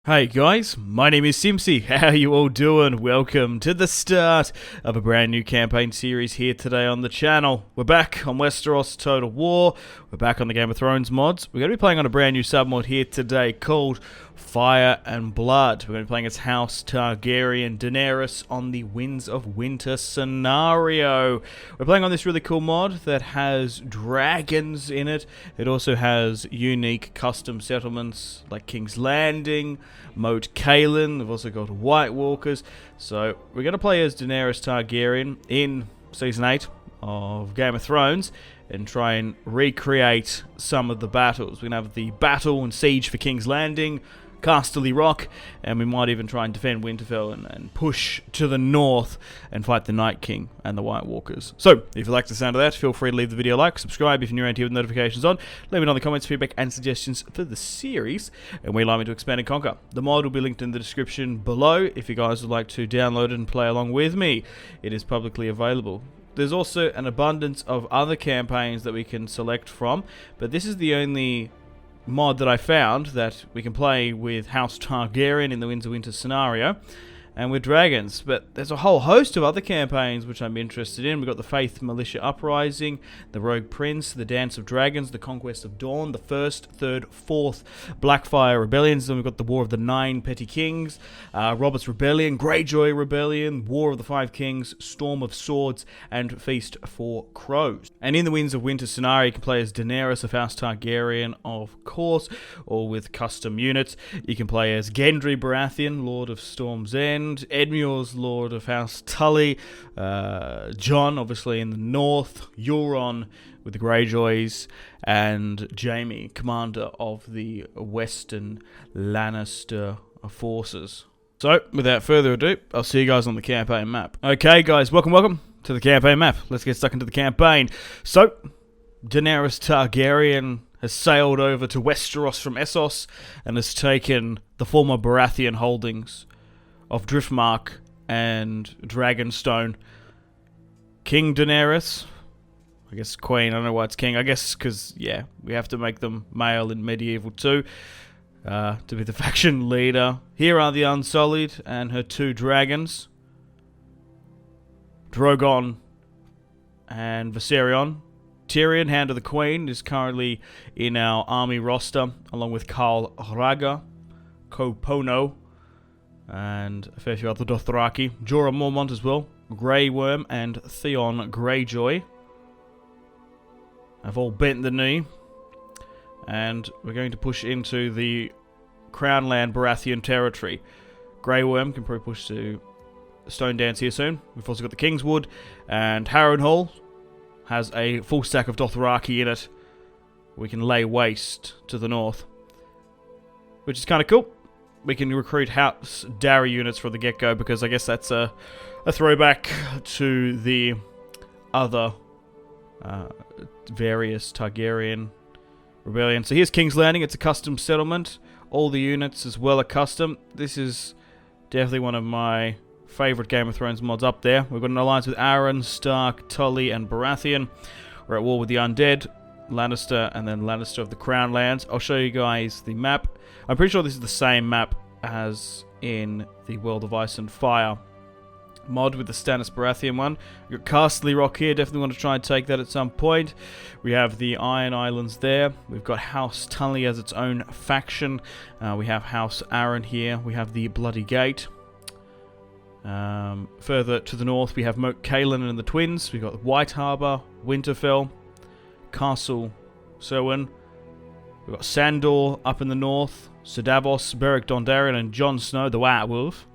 Hey guys, my name is Simpzy. How you all doing? Welcome to the start of a brand new campaign series here today on the channel. We're back on Westeros Total War. We're back on the Game of Thrones mods. We're going to be playing on a brand new submod here today called Fire and Blood. We're going to be playing as House Targaryen, Daenerys on the Winds of Winter scenario. We're playing on this really cool mod that has dragons in it. It also has unique custom settlements like King's Landing, Moat Cailin. We've also got White Walkers. So we're going to play as Daenerys Targaryen in Season 8 of Game of Thrones and try and recreate some of the battles. We're going to have the battle and siege for King's Landing, Casterly Rock, and we might even try and defend Winterfell and push to the north and fight the Night King and the White Walkers. So, if you like the sound of that, feel free to leave the video a like, subscribe if you're new around here with notifications on, let me know in the comments feedback and suggestions for the series, and we allow me to expand and conquer. The mod will be linked in the description below if you guys would like to download it and play along with me. It is publicly available. There's also an abundance of other campaigns that we can select from, but this is the only mod that I found that we can play with House Targaryen in the Winds of Winter scenario and with dragons. But there's a whole host of other campaigns which I'm interested in. We've got the Faith Militia Uprising, the Rogue Prince, the Dance of Dragons, the Conquest of Dawn, the 1st, 3rd, 4th Blackfire Rebellions. Then we've got the War of the Nine Petty Kings, Robert's Rebellion, Greyjoy Rebellion, War of the Five Kings, Storm of Swords, and Feast for Crows. And in the Winds of Winter scenario, you can play as Daenerys of House Targaryen, of course, or with custom units. You can play as Gendry Baratheon, Lord of Storm's End, Edmure's Lord of House Tully, Jon, obviously in the north, Euron with the Greyjoys, and Jaime, commander of the Western Lannister forces. So, without further ado, I'll see you guys on the campaign map. Okay guys, welcome to the campaign map. Let's get stuck into the campaign. So, Daenerys Targaryen has sailed over to Westeros from Essos and has taken the former Baratheon holdings of Driftmark and Dragonstone. King Daenerys, I guess Queen, I don't know why it's King, I guess because, yeah, we have to make them male in Medieval too, to be the faction leader. Here are the Unsullied and her two dragons, Drogon and Viserion. Tyrion, Hand of the Queen, is currently in our army roster, along with Khal Raga, Kopono, and a fair few other Dothraki. Jorah Mormont as well, Grey Worm and Theon Greyjoy have all bent the knee, and we're going to push into the Crownland Baratheon territory. Grey Worm can probably push to Stone Dance here soon. We've also got the Kingswood, and Harrenhal has a full stack of Dothraki in it. We can lay waste to the north, which is kind of cool. We can recruit House Darry units from the get-go, because I guess that's a throwback to the other various Targaryen rebellions. So here's King's Landing. It's a custom settlement. All the units as well are custom. This is definitely one of my favourite Game of Thrones mods up there. We've got an alliance with Arryn, Stark, Tully, and Baratheon. We're at war with the Undead, Lannister, and then Lannister of the Crown Lands. I'll show you guys the map. I'm pretty sure this is the same map as in the World of Ice and Fire mod with the Stannis Baratheon one. We've got Casterly Rock here, definitely want to try and take that at some point. We have the Iron Islands there. We've got House Tully as its own faction. We have House Arryn here. We have the Bloody Gate. Further to the north, we have Moat Cailin and the Twins. We've got White Harbour, Winterfell, Castle Serwyn. We've got Sandor up in the north, Sir Davos, Beric Dondarrion, and Jon Snow, the White Wolf,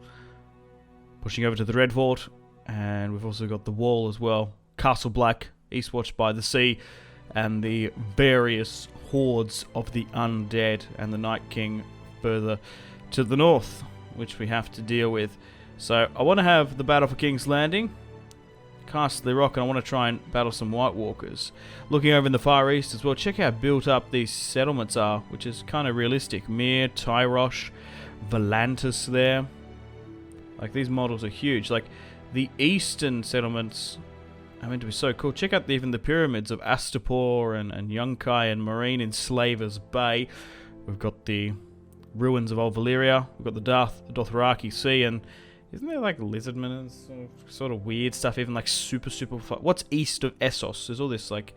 pushing over to the Redfort. And we've also got the Wall as well, Castle Black, Eastwatch by the Sea, and the various hordes of the Undead and the Night King further to the north, which we have to deal with. So I want to have the battle for King's Landing, Casterly Rock, and I want to try and battle some White Walkers. Looking over in the Far East as well, check how built up these settlements are, which is kind of realistic. Myr, Tyrosh, Volantis there. Like, these models are huge. Like, the eastern settlements are meant to be so cool. Check out even the pyramids of Astapor and Yunkai and Marine in Slavers Bay. We've got the ruins of Old Valyria. We've got the Dothraki Sea, and isn't there like lizardmen and sort of weird stuff? Even like super what's east of Essos? There's all this like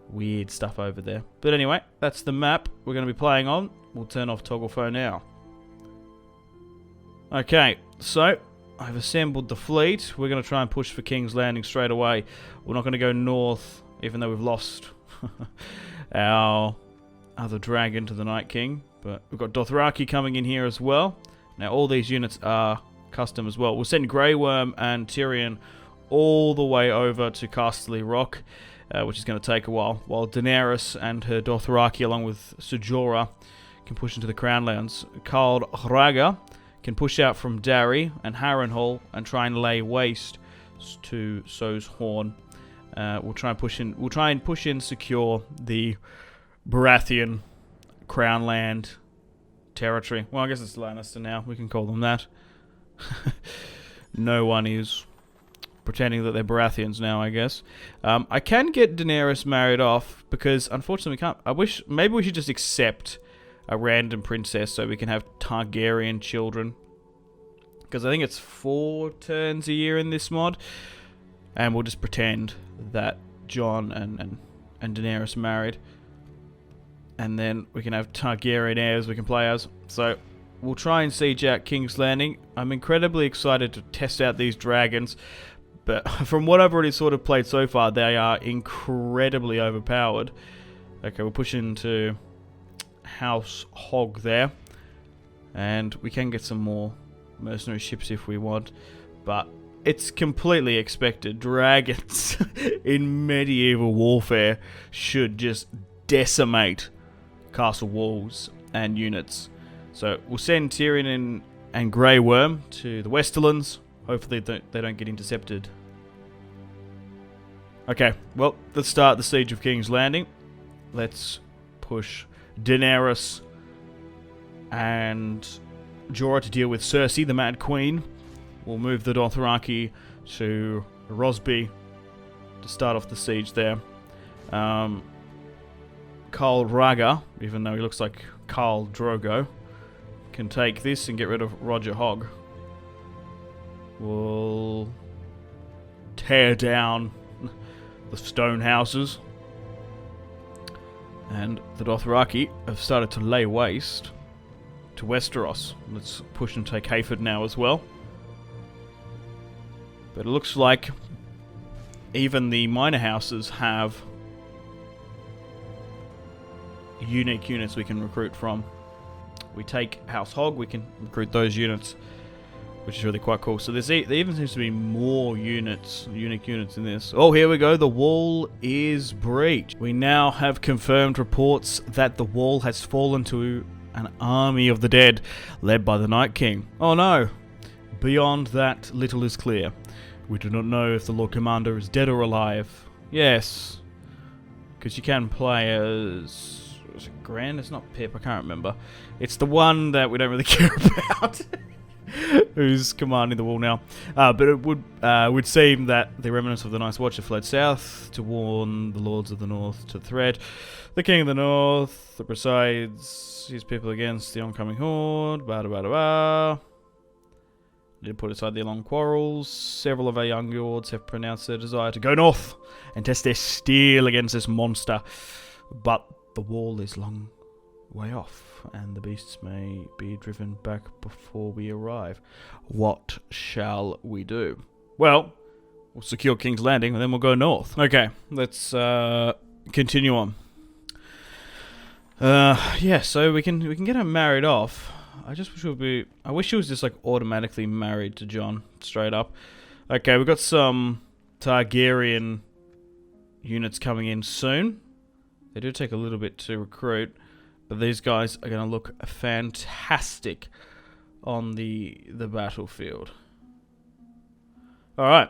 weird stuff over there. But anyway, that's the map we're going to be playing on. We'll turn off toggle phone now. Okay, so I've assembled the fleet. We're going to try and push for King's Landing straight away. We're not going to go north, even though we've lost our other dragon to the Night King. But we've got Dothraki coming in here as well. Now all these units are custom as well. We'll send Grey Worm and Tyrion all the way over to Casterly Rock, which is going to take a while Daenerys and her Dothraki, along with Jorah, can push into the Crownlands. Khal Drogo can push out from Darry and Harrenhal and try and lay waste to So's Horn. We'll try and push in, secure the Baratheon Crownland territory. Well, I guess it's Lannister now. We can call them that. No one is pretending that they're Baratheons now, I guess. I can get Daenerys married off, because unfortunately we can't. Maybe we should just accept a random princess so we can have Targaryen children. Because I think it's 4 turns a year in this mod. And we'll just pretend that Jon and Daenerys married. And then we can have Targaryen heirs we can play as. So we'll try and siege out King's Landing. I'm incredibly excited to test out these dragons. But from what I've already sort of played so far, they are incredibly overpowered. Okay, we'll push into House Hog there. And we can get some more mercenary ships if we want. But it's completely expected. Dragons in medieval warfare should just decimate castle walls and units. So we'll send Tyrion and Grey Worm to the Westerlands. Hopefully they don't get intercepted. Okay, well, let's start the siege of King's Landing. Let's push Daenerys and Jorah to deal with Cersei, the Mad Queen. We'll move the Dothraki to Rosby to start off the siege there. Khal Drogo, even though he looks like Khal Drogo, can take this and get rid of Roger Hogg. We'll tear down the stone houses. And the Dothraki have started to lay waste to Westeros. Let's push and take Hayford now as well. But it looks like even the minor houses have unique units we can recruit from. We take House Hogg, we can recruit those units, which is really quite cool. So there even seems to be more units, unique units in this. Oh, here we go. The wall is breached. We now have confirmed reports that the wall has fallen to an army of the dead, led by the Night King. Oh no. Beyond that, little is clear. We do not know if the Lord Commander is dead or alive. Yes. Because you can play as... is it Gran? It's not Pip, I can't remember. It's the one that we don't really care about. Who's commanding the wall now. But it would seem that the remnants of the Night's Watch have fled south to warn the Lords of the North to threat the King of the North, that presides his people against the oncoming horde. Did put aside their long quarrels. Several of our young lords have pronounced their desire to go north and test their steel against this monster. But the wall is long way off, and the beasts may be driven back before we arrive. What shall we do? Well, we'll secure King's Landing, and then we'll go north. Okay, let's continue on. Yeah, so we can get her married off. I just wish I wish she was just like automatically married to Jon, straight up. Okay, we've got some Targaryen units coming in soon. They do take a little bit to recruit, but these guys are going to look fantastic on the battlefield. Alright,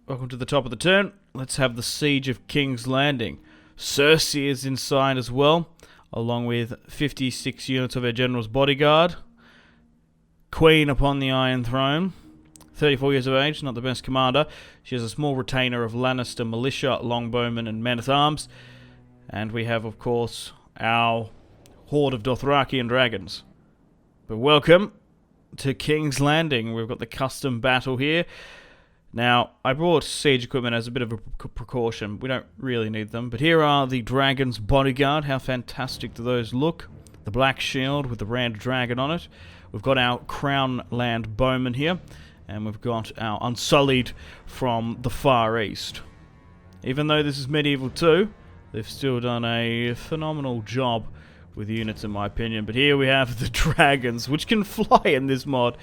welcome to the top of the turn. Let's have the siege of King's Landing. Cersei is inside as well, along with 56 units of her general's bodyguard. Queen upon the Iron Throne, 34 years of age, not the best commander. She has a small retainer of Lannister militia, longbowmen and men-at-arms. And we have, of course, our horde of Dothraki and dragons. But welcome to King's Landing. We've got the custom battle here. Now, I brought siege equipment as a bit of a precaution. We don't really need them. But here are the Dragon's Bodyguard. How fantastic do those look? The black shield with the red dragon on it. We've got our Crown Land Bowman here. And we've got our Unsullied from the Far East. Even though this is Medieval 2, they've still done a phenomenal job with units, in my opinion. But here we have the dragons, which can fly in this mod.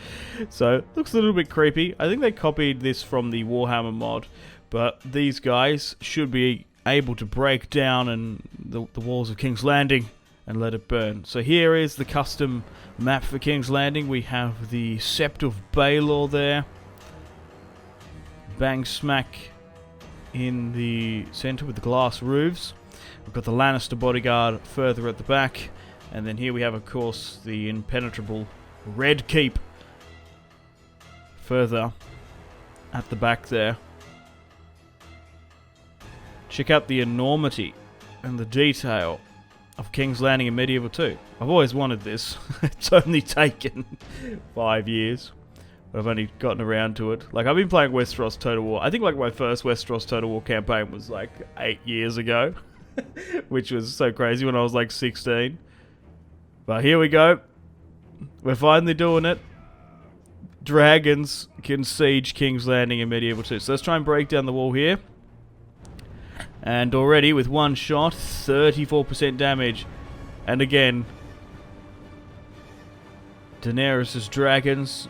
So, it looks a little bit creepy. I think they copied this from the Warhammer mod. But these guys should be able to break down the walls of King's Landing and let it burn. So here is the custom map for King's Landing. We have the Sept of Baelor there. Bang smack in the center with the glass roofs. We've got the Lannister Bodyguard further at the back. And then here we have, of course, the impenetrable Red Keep further at the back there. Check out the enormity and the detail of King's Landing in Medieval 2. I've always wanted this. It's only taken 5 years. But I've only gotten around to it. Like, I've been playing Westeros Total War. I think, like, my first Westeros Total War campaign was, like, 8 years ago. Which was so crazy when I was like 16. But here we go. We're finally doing it. Dragons can siege King's Landing in Medieval 2. So let's try and break down the wall here. And already with one shot, 34% damage. And again, Daenerys' dragons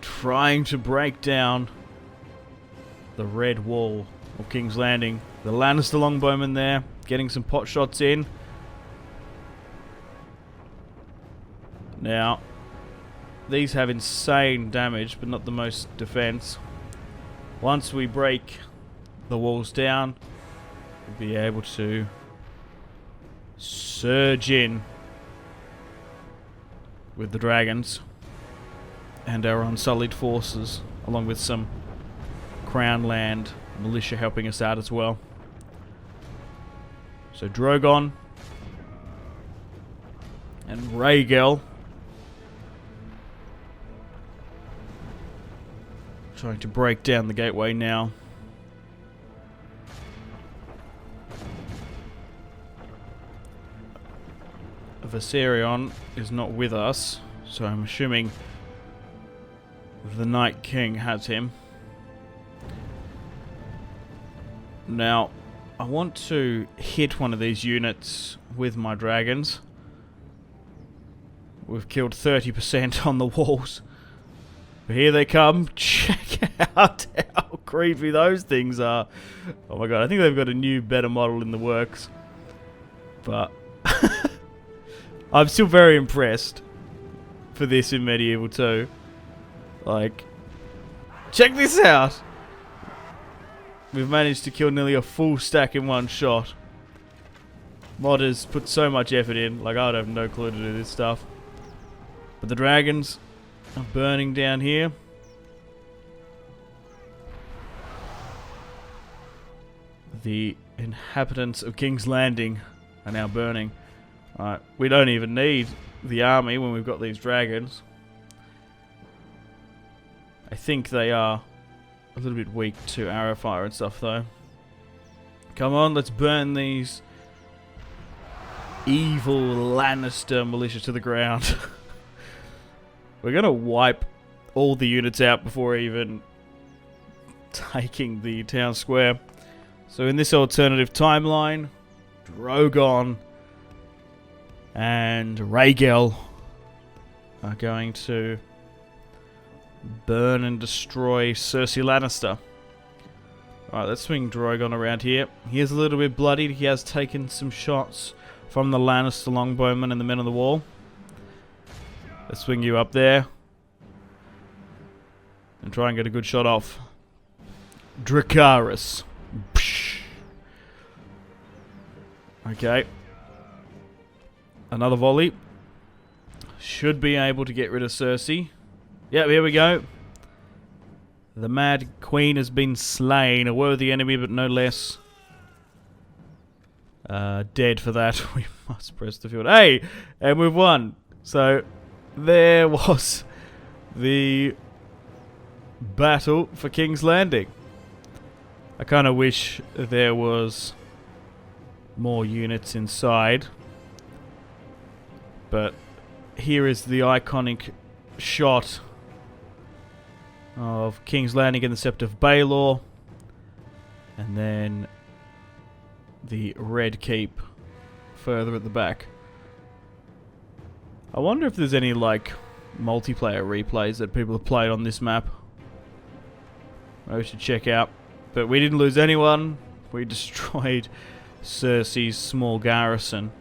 trying to break down the red wall of King's Landing. The Lannister longbowmen there, getting some pot shots in. Now, these have insane damage, but not the most defense. Once we break the walls down, we'll be able to surge in with the dragons and our Unsullied forces, along with some Crown Land militia helping us out as well. So Drogon and Rhaegal trying to break down the gateway now. Viserion is not with us, so I'm assuming the Night King has him. Now, I want to hit one of these units with my dragons. We've killed 30% on the walls. But here they come. Check out how creepy those things are. Oh my god, I think they've got a new, better model in the works. But I'm still very impressed for this in Medieval 2. Like, check this out. We've managed to kill nearly a full stack in one shot. Modders put so much effort in. Like, I'd have no clue to do this stuff. But the dragons are burning down here. The inhabitants of King's Landing are now burning. Alright, we don't even need the army when we've got these dragons. I think they are a little bit weak to arrow fire and stuff though. Come on, let's burn these evil Lannister militia to the ground. We're gonna wipe all the units out before even taking the town square. So in this alternative timeline, Drogon and Rhaegal are going to burn and destroy Cersei Lannister. Alright, let's swing Drogon around here. He is a little bit bloodied. He has taken some shots from the Lannister longbowmen and the men on the wall. Let's swing you up there and try and get a good shot off. Dracarys. Okay. Another volley. Should be able to get rid of Cersei. Yep, here we go. The Mad Queen has been slain. A worthy enemy, but no less. Dead for that. We must press the field. Hey! And we've won. So, there was the battle for King's Landing. I kind of wish there was more units inside, but here is the iconic shot of King's Landing in the Sept of Baelor, and then the Red Keep further at the back. I wonder if there's any like multiplayer replays that people have played on this map. We should check out. But we didn't lose anyone. We destroyed Cersei's small garrison.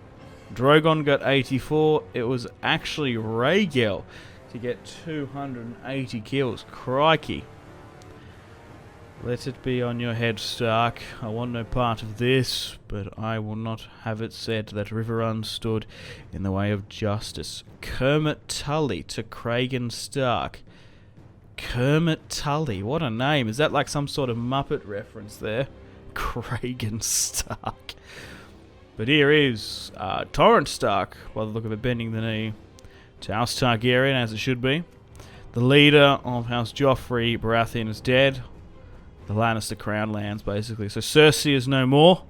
Drogon got 84. It was actually Rhaegal to get 280 kills. Crikey. Let it be on your head, Stark. I want no part of this, but I will not have it said that Riverrun stood in the way of justice. Kermit Tully to Cragen Stark. Kermit Tully, what a name. Is that like some sort of Muppet reference there? Cragen Stark. But here is Torrent Stark, by the look of it, bending the knee to House Targaryen, as it should be. The leader of House Joffrey Baratheon is dead. The Lannister crown lands, basically. So Cersei is no more.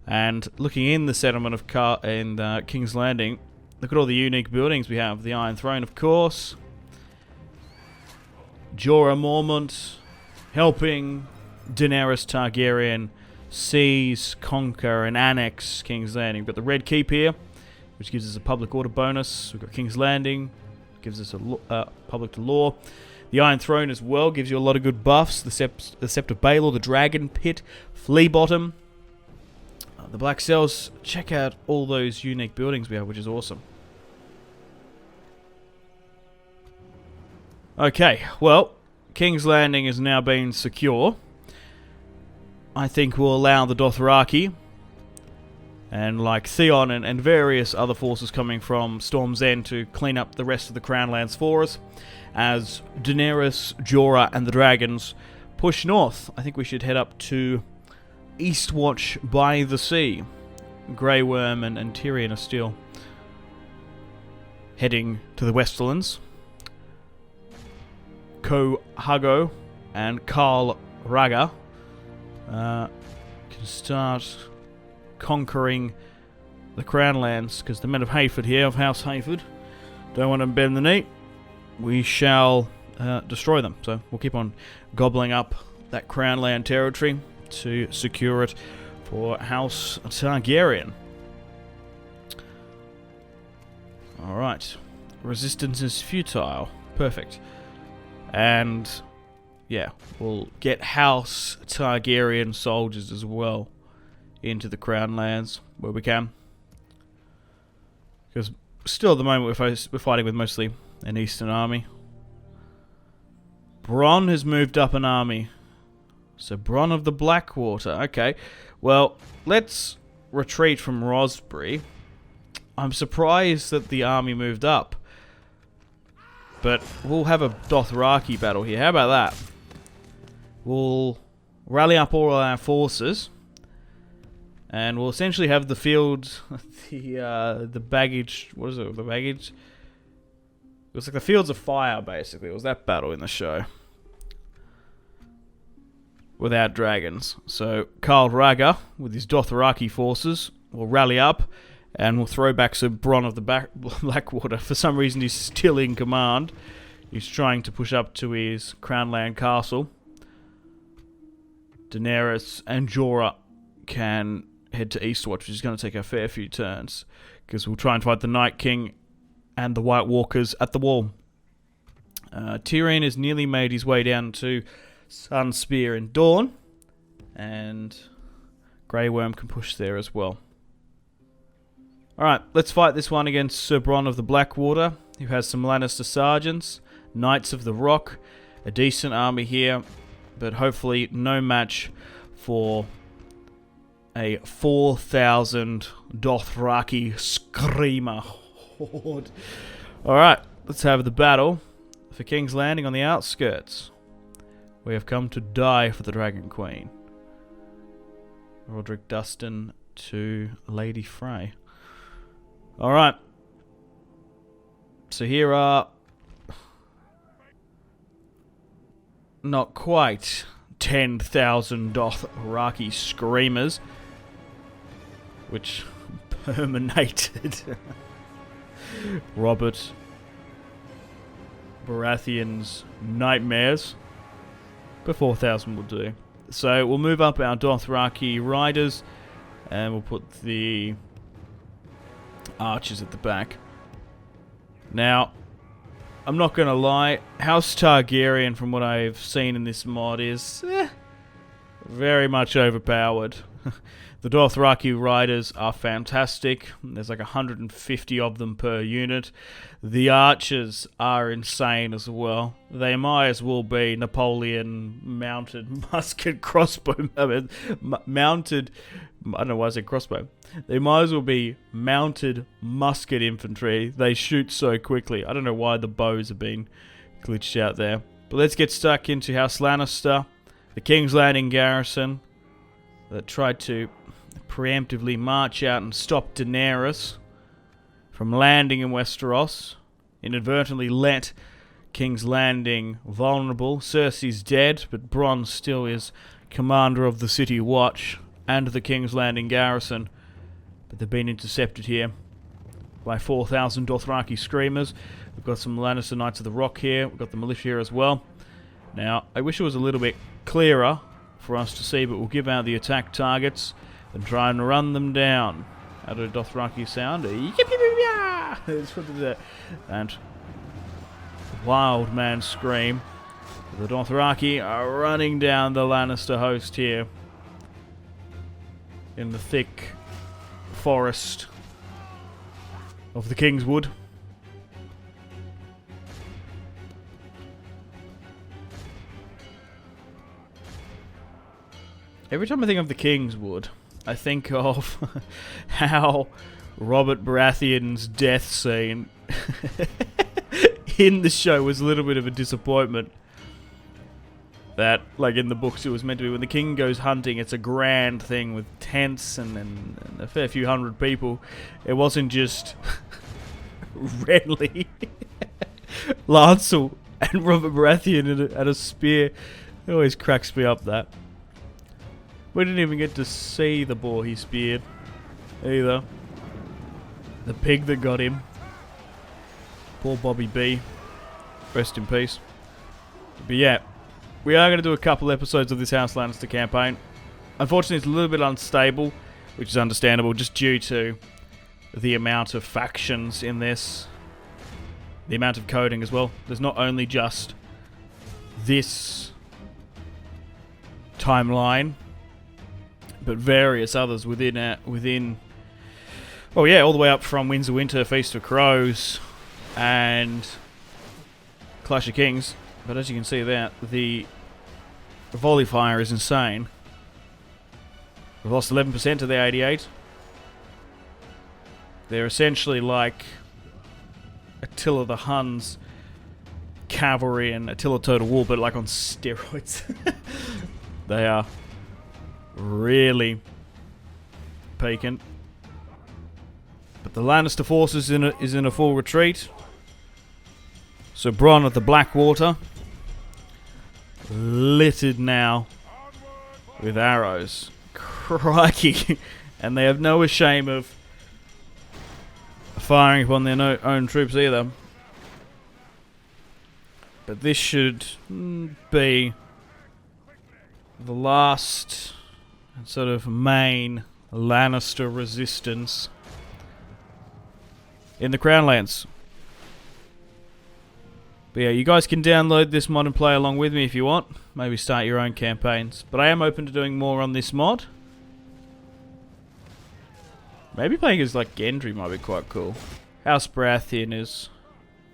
And looking in the settlement of King's Landing, look at all the unique buildings we have. The Iron Throne, of course. Jorah Mormont helping Daenerys Targaryen seize, conquer, and annex King's Landing. We've got the Red Keep here, which gives us a public order bonus. We've got King's Landing, gives us a public to law. The Iron Throne as well gives you a lot of good buffs. The Sept of Baelor, the Dragon Pit, Flea Bottom, the Black Cells. Check out all those unique buildings we have, which is awesome. Okay, well, King's Landing has now been secure. I think we'll allow the Dothraki and like Theon and various other forces coming from Storm's End to clean up the rest of the Crown Lands for us. As Daenerys, Jorah, and the dragons push north, I think we should head up to Eastwatch by the Sea. Grey Worm and Tyrion are still heading to the Westerlands. Hago and Karl Raga can start conquering the Crown Lands, because the men of Hayford here, of House Hayford, don't want to bend the knee. We shall destroy them. So we'll keep on gobbling up that Crown Land territory to secure it for House Targaryen. Alright. Resistance is futile. Perfect. And yeah, we'll get House Targaryen soldiers as well into the Crown Lands where we can. Because still at the moment we're fighting with mostly an eastern army. Bronn has moved up an army. So Bronn of the Blackwater. Okay, well, let's retreat from Rosbury. I'm surprised that the army moved up. But we'll have a Dothraki battle here. How about that? We'll rally up all our forces. And we'll essentially have the field, the baggage, what is it, the baggage? It was like the Fields of Fire, basically. It was that battle in the show. Without dragons. So, Karl Raga, with his Dothraki forces, will rally up, and we'll throw back Sir Bronn of the Blackwater. For some reason, he's still in command. He's trying to push up to his Crownland Castle. Daenerys and Jorah can head to Eastwatch, which is going to take a fair few turns, because we'll try and fight the Night King and the White Walkers at the wall. Tyrion has nearly made his way down to Sunspear and Dawn, and Grey Worm can push there as well. Alright, let's fight this one against Sir Bronn of the Blackwater, who has some Lannister sergeants, Knights of the Rock, a decent army here, but hopefully no match for a 4,000 Dothraki Screamer horde. Alright, let's have the battle for King's Landing on the outskirts. We have come to die for the Dragon Queen. Roderick Dustin to Lady Frey. Alright. So here are not quite 10,000 Dothraki screamers, which permeated Robert Baratheon's nightmares, but 4,000 will do. So we'll move up our Dothraki riders, and we'll put the archers at the back. Now, I'm not going to lie, House Targaryen, from what I've seen in this mod, is very much overpowered. The Dothraki riders are fantastic. There's like 150 of them per unit. The archers are insane as well. They might as well be Napoleon mounted musket crossbow. Mounted... I don't know why I said crossbow. They might as well be mounted musket infantry. They shoot so quickly. I don't know why the bows have been glitched out there. But let's get stuck into House Lannister. The King's Landing garrison that tried to preemptively march out and stop Daenerys from landing in Westeros. Inadvertently let King's Landing vulnerable. Cersei's dead, but Bronn still is commander of the City Watch and the King's Landing garrison. But they've been intercepted here by 4,000 Dothraki screamers. We've got some Lannister Knights of the Rock here. We've got the militia here as well. Now, I wish it was a little bit clearer for us to see, but we'll give out the attack targets and try and run them down. How did a Dothraki sound? And wild man scream. The Dothraki are running down the Lannister host here in the thick forest of the Kingswood. Every time I think of the Kingswood, I think of how Robert Baratheon's death scene in the show was a little bit of a disappointment. That, like in the books, it was meant to be when the king goes hunting, it's a grand thing with tents and a fair few hundred people. It wasn't just Renly, Lancel, and Robert Baratheon at a spear. It always cracks me up, that. We didn't even get to see the boar he speared, either. The pig that got him. Poor Bobby B. Rest in peace. But yeah, we are going to do a couple episodes of this House Lannister campaign. Unfortunately, it's a little bit unstable, which is understandable, just due to the amount of factions in this. The amount of coding as well. There's not only just this timeline, but various others within. Oh yeah, all the way up from Winds of Winter, Feast of Crows, and Clash of Kings. But as you can see there, the volley fire is insane. We've lost 11% of their 88. They're essentially like Attila the Hun's cavalry and Attila Total War, but like on steroids. They are really peaking. But the Lannister force is in a full retreat. So Bronn at the Blackwater, littered now with arrows. Crikey. And they have no shame of firing upon their own troops either. But this should be the last sort of main Lannister resistance in the Crownlands. But yeah, you guys can download this mod and play along with me if you want. Maybe start your own campaigns. But I am open to doing more on this mod. Maybe playing as like Gendry might be quite cool. House Baratheon is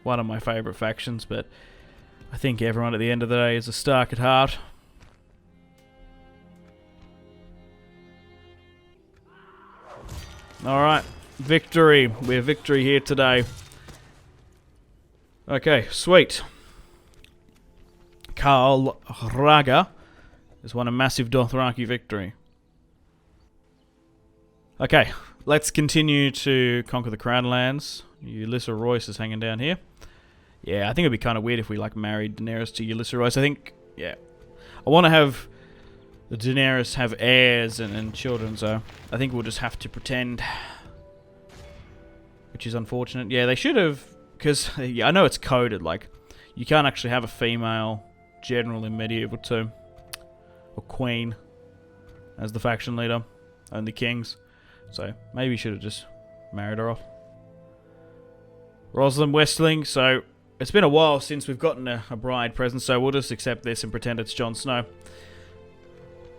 one of my favourite factions, but I think everyone at the end of the day is a Stark at heart. Alright, victory. We have victory here today. Okay, sweet. Khal Raga has won a massive Dothraki victory. Okay, let's continue to conquer the Crown Lands. Ulysses Royce is hanging down here. Yeah, I think it'd be kind of weird if we like married Daenerys to Ulysses Royce. I think, yeah, I want to have the Daenerys have heirs and children, so I think we'll just have to pretend, which is unfortunate. Yeah, they should have, because yeah, I know it's coded, like, you can't actually have a female general in medieval 2, or queen, as the faction leader, only kings, so maybe you should have just married her off. Rosalind Westling, so it's been a while since we've gotten a bride present, so we'll just accept this and pretend it's Jon Snow.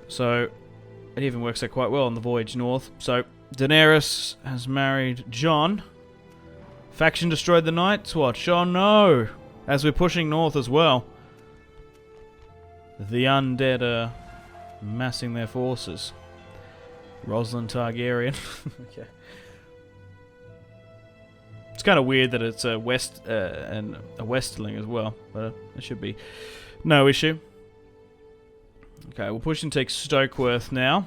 So, it even works out quite well on the voyage north. So, Daenerys has married Jon. Faction destroyed the Night's Watch. Oh no! As we're pushing north as well. The undead are massing their forces. Rosalind Targaryen. Okay. It's kind of weird that it's a and a Westerling as well, but it should be no issue. Okay, we'll push and take Stokeworth now.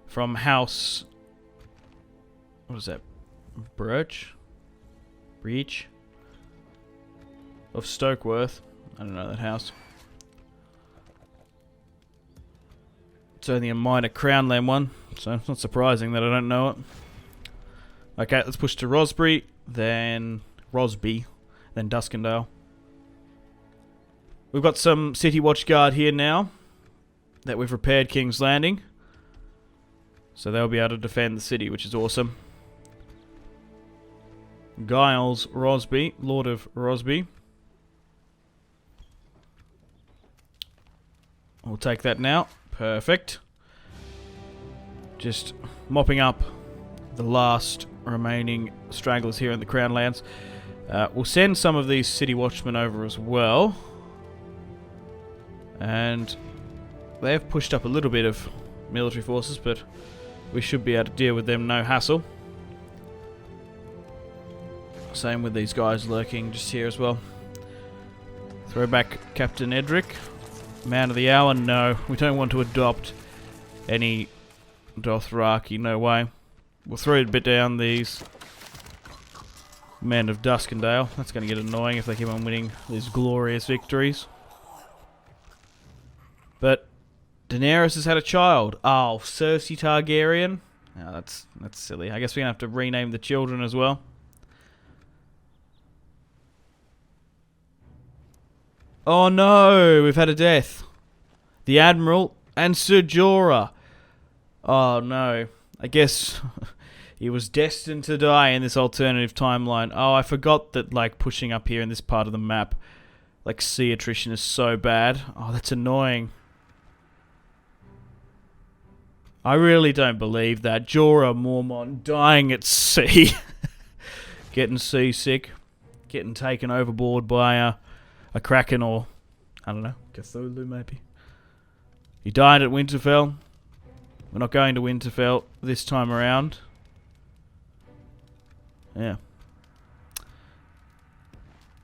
From House... what is that? Breach of Stokeworth. I don't know that house. It's only a minor Crown Land one, so it's not surprising that I don't know it. Okay, let's push to Rosby, then Duskendale. We've got some City Watch Guard here now that we've repaired King's Landing. So they'll be able to defend the city, which is awesome. Giles Rosby, Lord of Rosby. We'll take that now. Perfect. Just mopping up the last remaining stragglers here in the Crown Lands. We'll send some of these City Watchmen over as well. And they have pushed up a little bit of military forces, but we should be able to deal with them no hassle. Same with these guys lurking just here as well. Throw back Captain Edric. Man of the hour? No, we don't want to adopt any Dothraki, no way. We'll throw a bit down these men of Duskendale. That's going to get annoying if they keep on winning these glorious victories. But Daenerys has had a child. Oh, Cersei Targaryen. Oh, that's silly. I guess we're going to have to rename the children as well. Oh no, we've had a death. The Admiral and Ser Jorah. Oh no. I guess he was destined to die in this alternative timeline. Oh, I forgot that, like, pushing up here in this part of the map, like, sea attrition is so bad. Oh, that's annoying. I really don't believe that. Jorah Mormont dying at sea. Getting seasick. Getting taken overboard by a Kraken or, I don't know, Cthulhu maybe. He died at Winterfell. We're not going to Winterfell this time around. Yeah.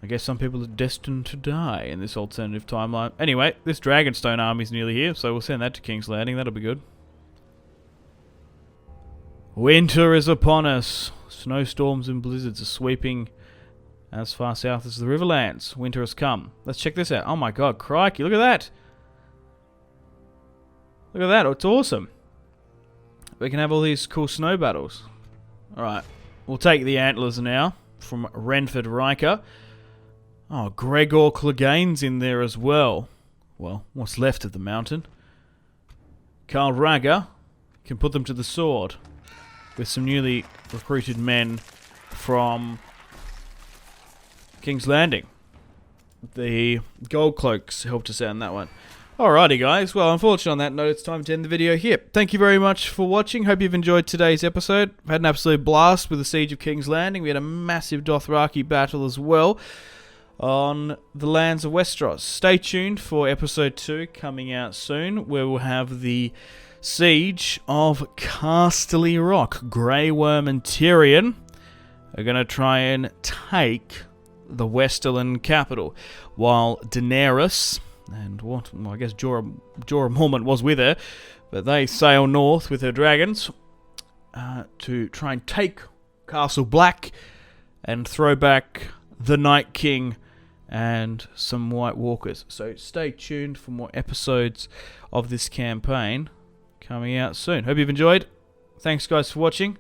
I guess some people are destined to die in this alternative timeline. Anyway, this Dragonstone army's nearly here, so we'll send that to King's Landing. That'll be good. Winter is upon us. Snowstorms and blizzards are sweeping as far south as the Riverlands. Winter has come. Let's check this out. Oh my god, crikey, look at that. Look at that, it's awesome. We can have all these cool snow battles. Alright, we'll take the antlers now from Renford Riker. Oh, Gregor Clegane's in there as well. Well, what's left of the mountain. Khal Rhaegar can put them to the sword with some newly recruited men from King's Landing. The Gold Cloaks helped us out in that one. Alrighty guys, well unfortunately on that note it's time to end the video here. Thank you very much for watching, hope you've enjoyed today's episode. I've had an absolute blast with the Siege of King's Landing. We had a massive Dothraki battle as well on the lands of Westeros. Stay tuned for episode 2 coming out soon, where we'll have the Siege of Casterly Rock. Grey Worm and Tyrion are going to try and take the Westerland capital, while Daenerys and well, I guess Jorah Mormont was with her, but they sail north with her dragons to try and take Castle Black and throw back the Night King, and some White Walkers. So stay tuned for more episodes of this campaign coming out soon. Hope you've enjoyed. Thanks guys for watching.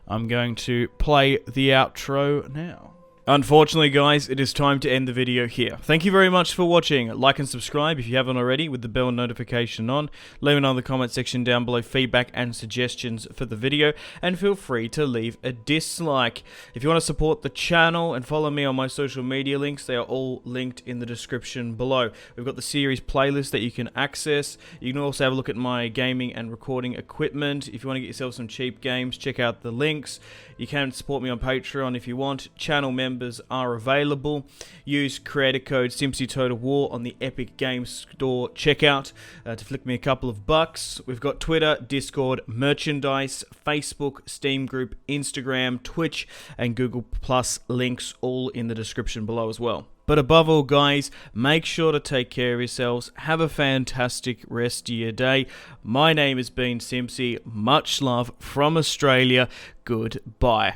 I'm going to play the outro now. Unfortunately, guys, it is time to end the video here. Thank you very much for watching. Like and subscribe if you haven't already with the bell notification on. Let me know in the comment section down below feedback and suggestions for the video. And feel free to leave a dislike. If you want to support the channel and follow me on my social media links, they are all linked in the description below. We've got the series playlist that you can access. You can also have a look at my gaming and recording equipment. If you want to get yourself some cheap games, check out the links. You can support me on Patreon if you want. Channel members are available. Use creator code SimpzyTotalWar on the Epic Games Store checkout to flick me a couple of bucks. We've got Twitter, Discord, merchandise, Facebook, Steam group, Instagram, Twitch, and Google Plus links all in the description below as well. But above all, guys, make sure to take care of yourselves. Have a fantastic rest of your day. My name has been Simpzy. Much love from Australia. Goodbye.